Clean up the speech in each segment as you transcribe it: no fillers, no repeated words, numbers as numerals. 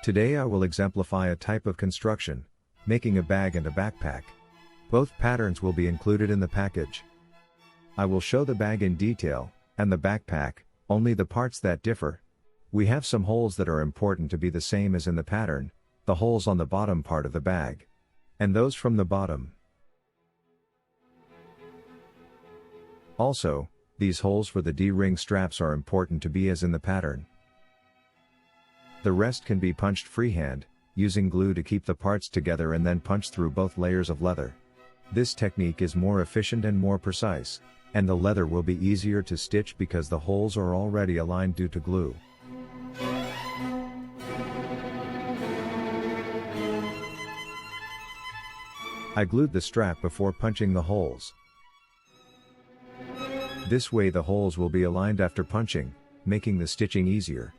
Today I will exemplify a type of construction, making a bag and a backpack. Both patterns will be included in the package. I will show the bag in detail, and the backpack, only the parts that differ. We have some holes that are important to be the same as in the pattern, the holes on the bottom part of the bag. And those from the bottom. Also, these holes for the D-ring straps are important to be as in the pattern. The rest can be punched freehand, using glue to keep the parts together and then punch through both layers of leather. This technique is more efficient and more precise, and the leather will be easier to stitch because the holes are already aligned due to glue. I glued the strap before punching the holes. This way the holes will be aligned after punching, making the stitching easier.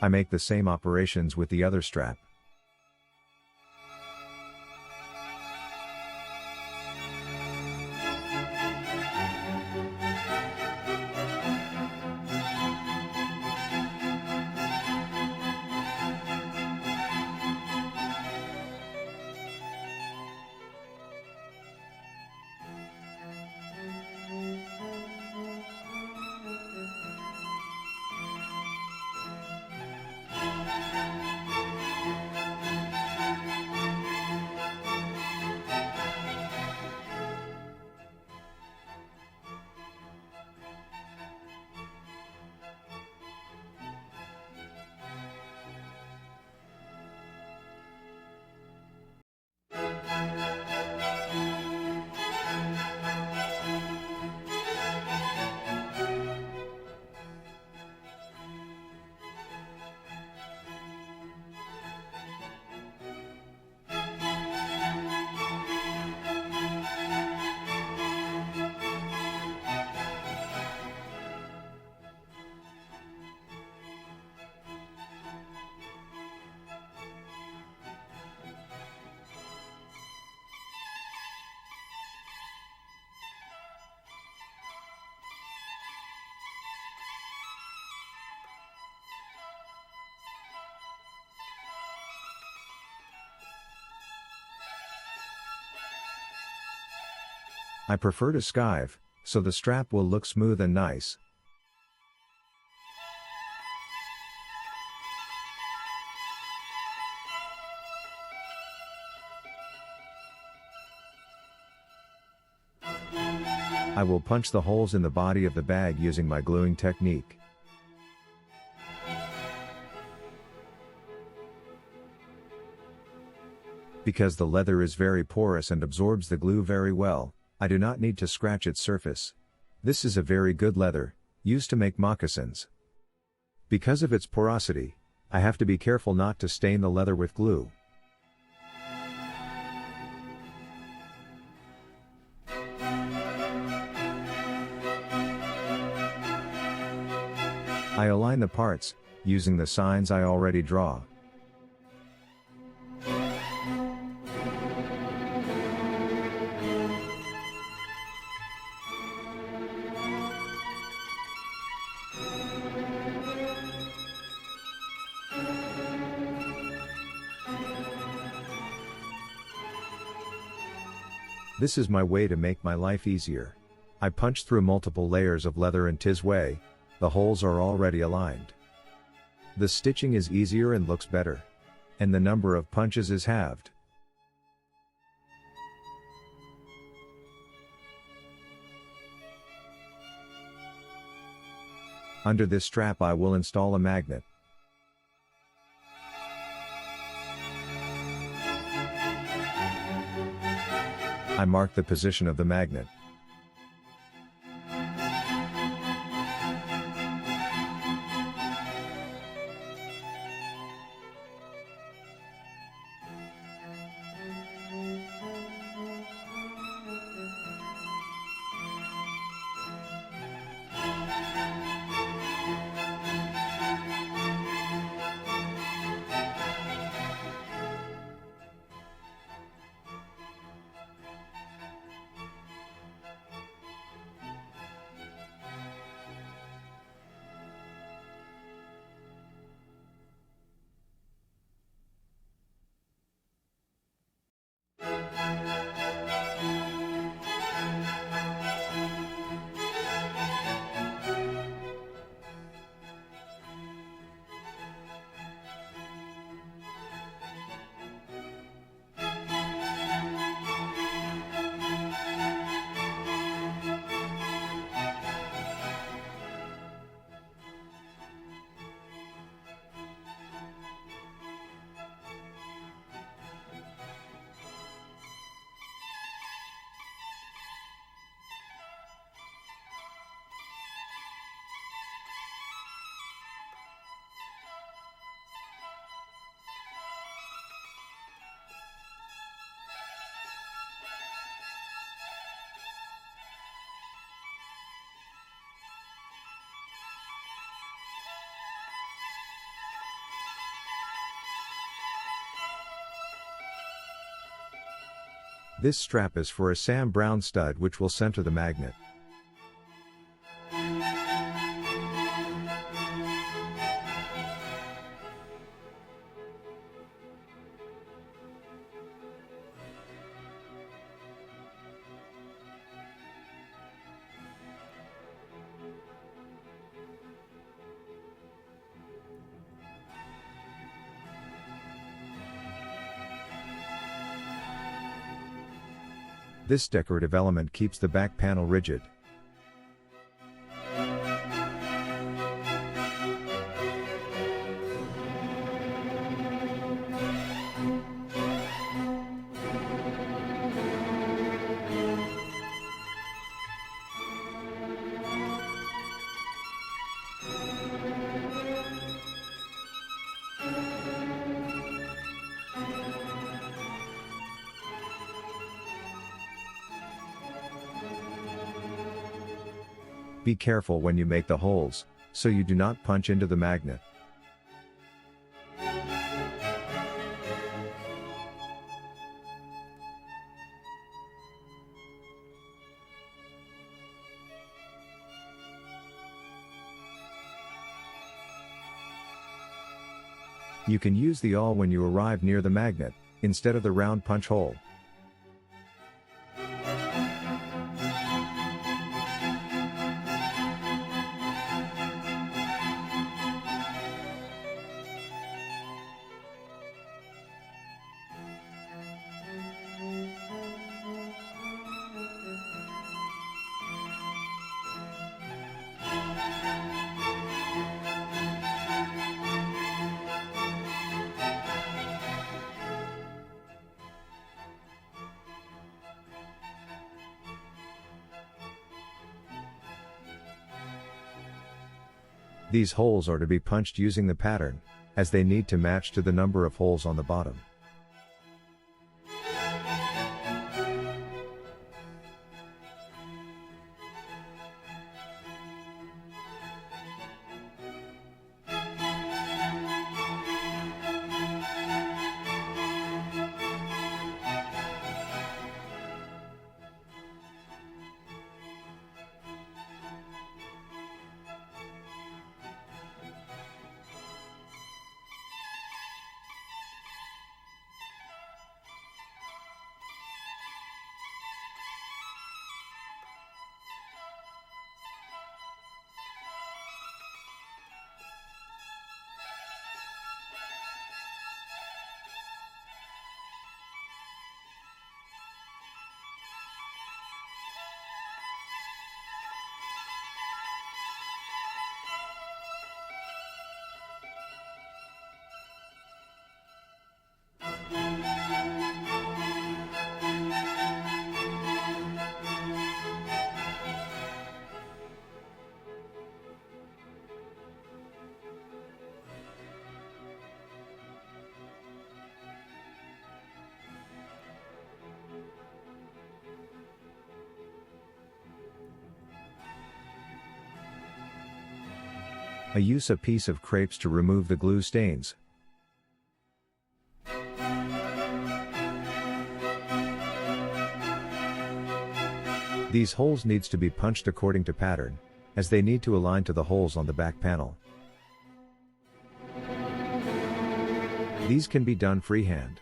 I make the same operations with the other strap. I prefer to skive, so the strap will look smooth and nice. I will punch the holes in the body of the bag using my gluing technique. Because the leather is very porous and absorbs the glue very well, I do not need to scratch its surface. This is a very good leather, used to make moccasins. Because of its porosity, I have to be careful not to stain the leather with glue. I align the parts, using the signs I already draw. This is my way to make my life easier. I punch through multiple layers of leather in this way, the holes are already aligned. The stitching is easier and looks better. And the number of punches is halved. Under this strap I will install a magnet. I mark the position of the magnet. This strap is for a Sam Browne stud which will center the magnet. This decorative element keeps the back panel rigid. Be careful when you make the holes, so you do not punch into the magnet. You can use the awl when you arrive near the magnet, instead of the round punch hole. These holes are to be punched using the pattern, as they need to match to the number of holes on the bottom. I use a piece of crepes to remove the glue stains. These holes needs to be punched according to pattern, as they need to align to the holes on the back panel. These can be done freehand.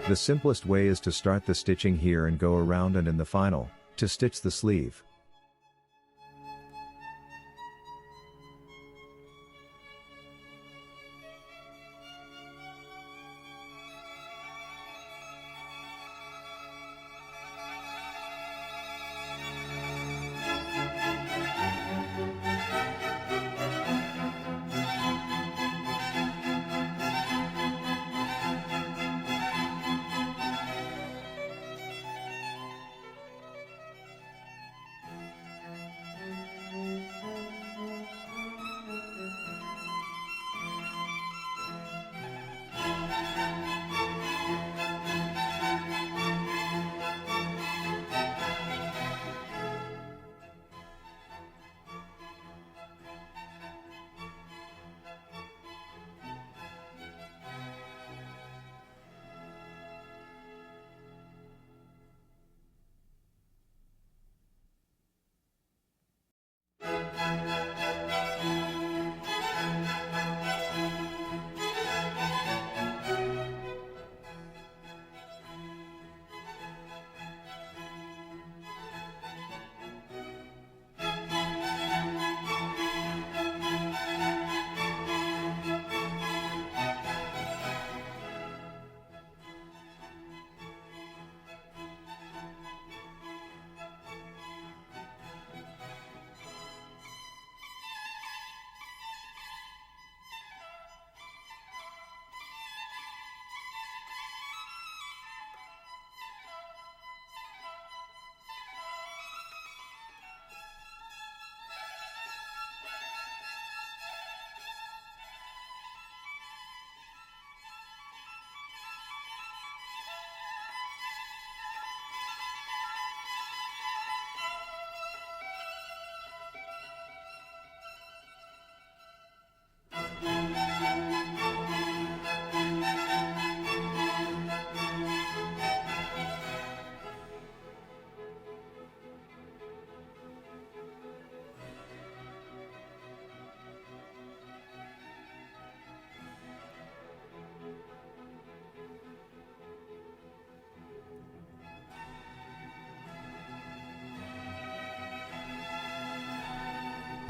The simplest way is to start the stitching here and go around and in the final, to stitch the sleeve.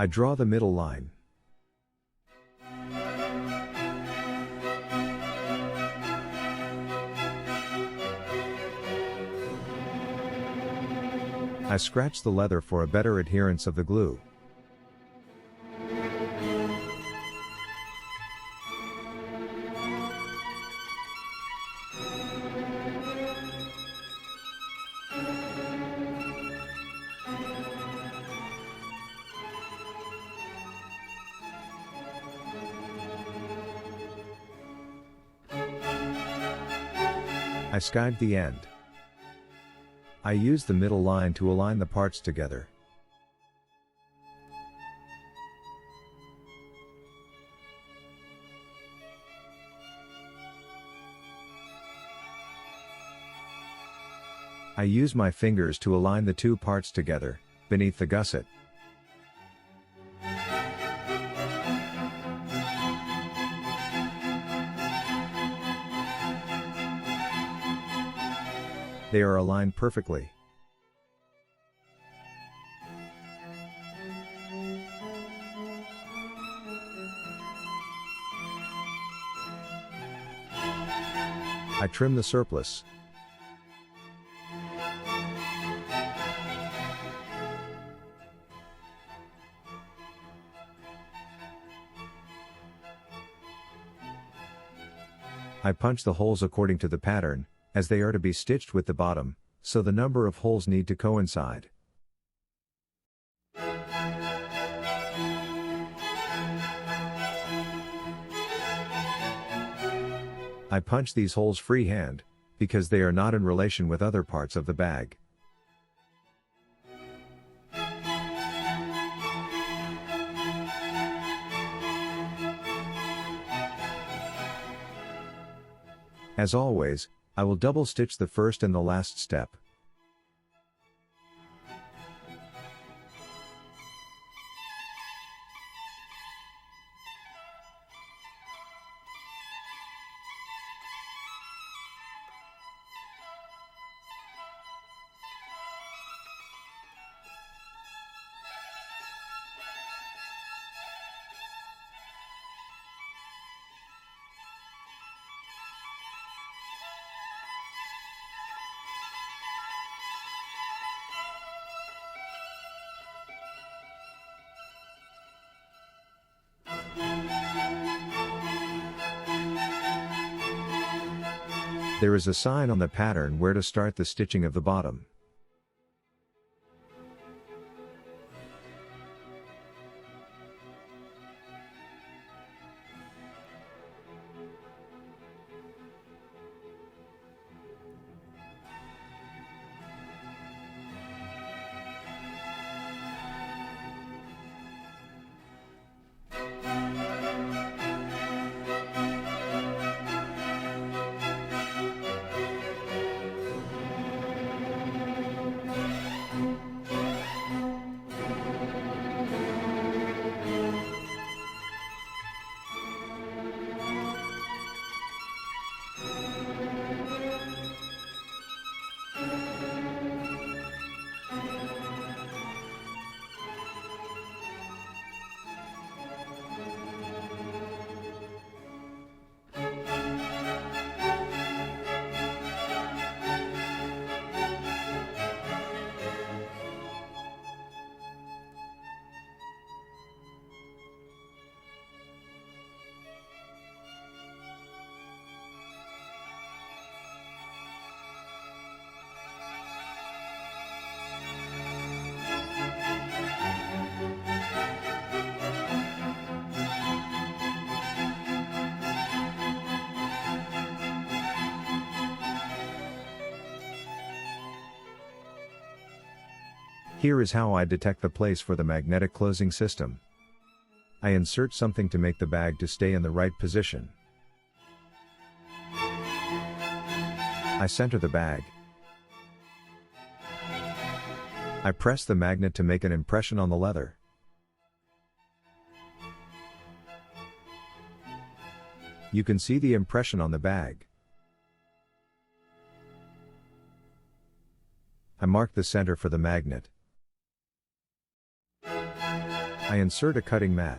I draw the middle line. I scratch the leather for a better adherence of the glue. I skived the end. I use the middle line to align the parts together. I use my fingers to align the two parts together, beneath the gusset. They are aligned perfectly. I trim the surplus. I punch the holes according to the pattern, as they are to be stitched with the bottom, so the number of holes need to coincide. I punch these holes freehand, because they are not in relation with other parts of the bag. As always, I will double stitch the first and the last step. There is a sign on the pattern where to start the stitching of the bottom. Here is how I detect the place for the magnetic closing system. I insert something to make the bag to stay in the right position. I center the bag. I press the magnet to make an impression on the leather. You can see the impression on the bag. I mark the center for the magnet. I I insert a cutting mat.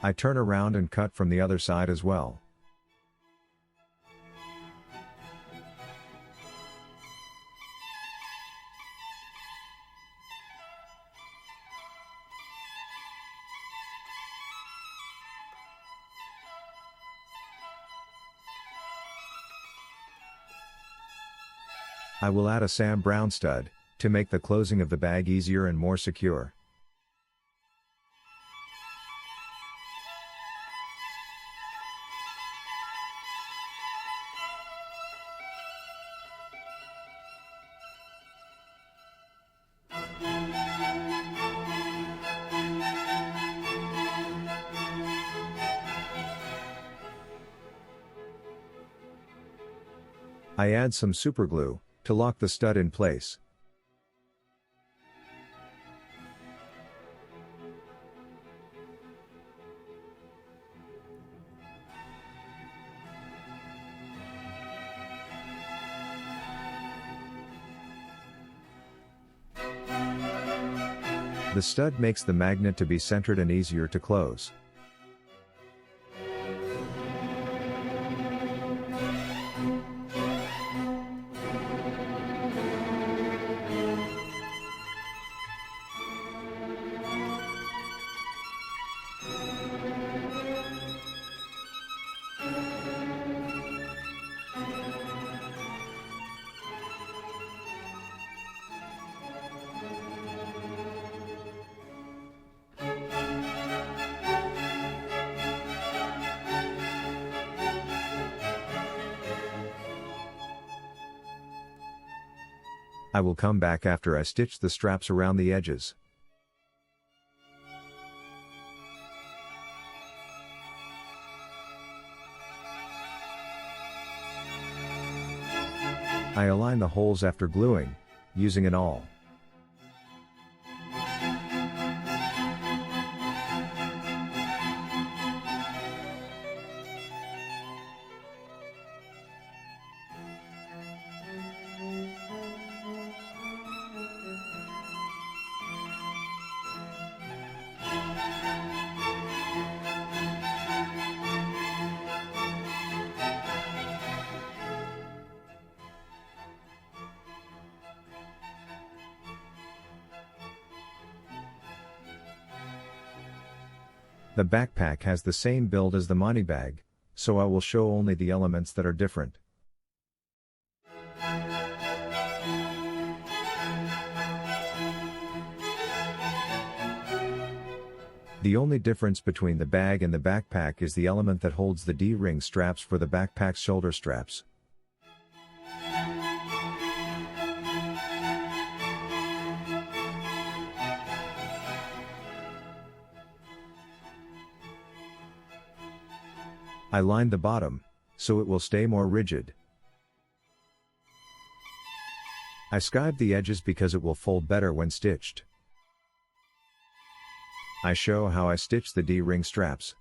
I turn around and cut from the other side as well. I will add a Sam Browne stud, to make the closing of the bag easier and more secure. I add some superglue, to lock the stud in place. The stud makes the magnet to be centered and easier to close. I will come back after I stitch the straps around the edges. I align the holes after gluing, using an awl. The backpack has the same build as the Monty bag, so I will show only the elements that are different. The only difference between the bag and the backpack is the element that holds the D-ring straps for the backpack's shoulder straps. I lined the bottom, so it will stay more rigid. I skived the edges because it will fold better when stitched. I show how I stitch the D-ring straps.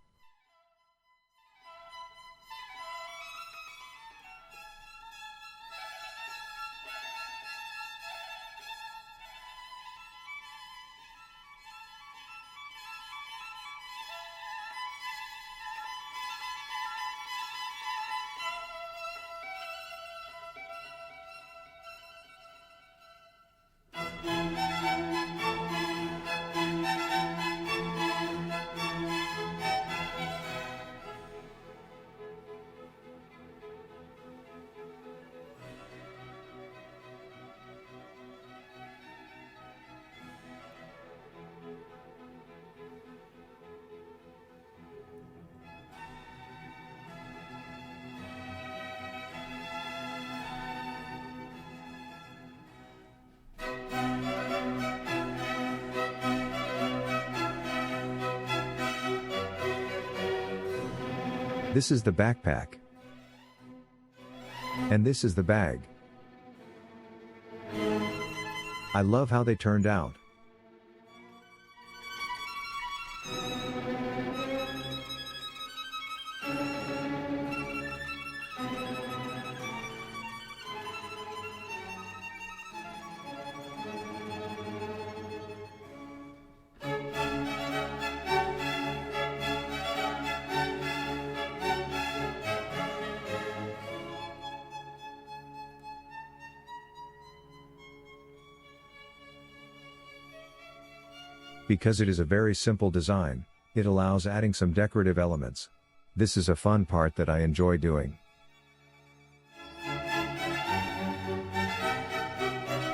This is the backpack. And this is the bag. I love how they turned out. Because it is a very simple design, it allows adding some decorative elements. This is a fun part that I enjoy doing.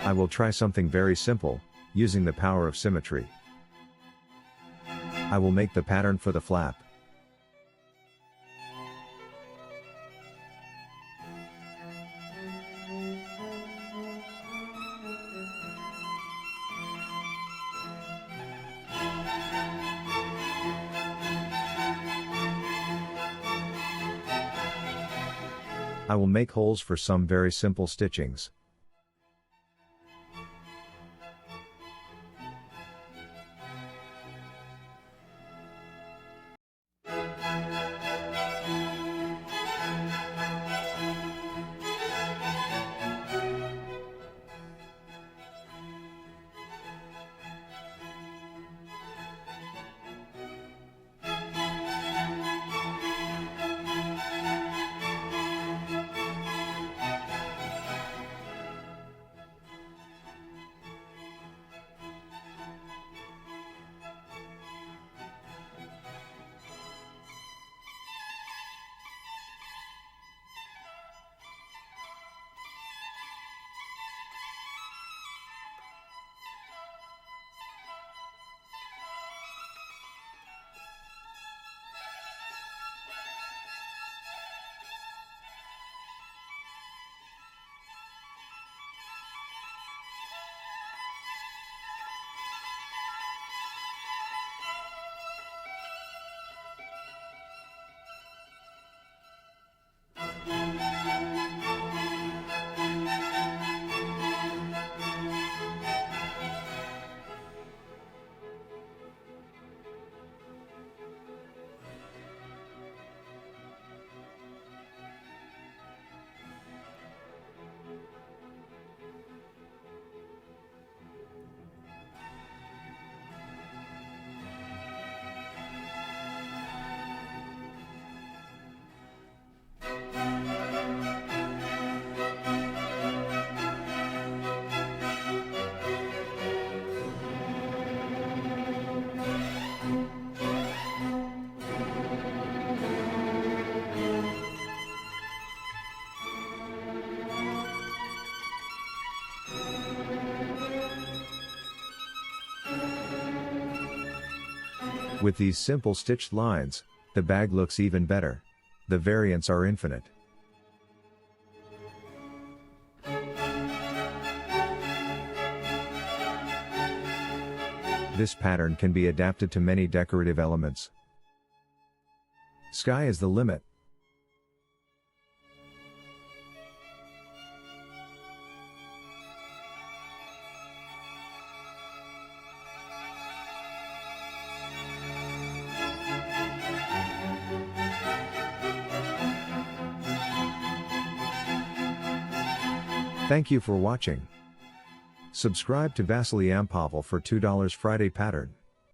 I will try something very simple, using the power of symmetry. I will make the pattern for the flap. I will make holes for some very simple stitchings. With these simple stitched lines, the bag looks even better. The variants are infinite. This pattern can be adapted to many decorative elements. Sky is the limit. Thank you for watching. Subscribe to VasileandPavel for $2 Friday pattern.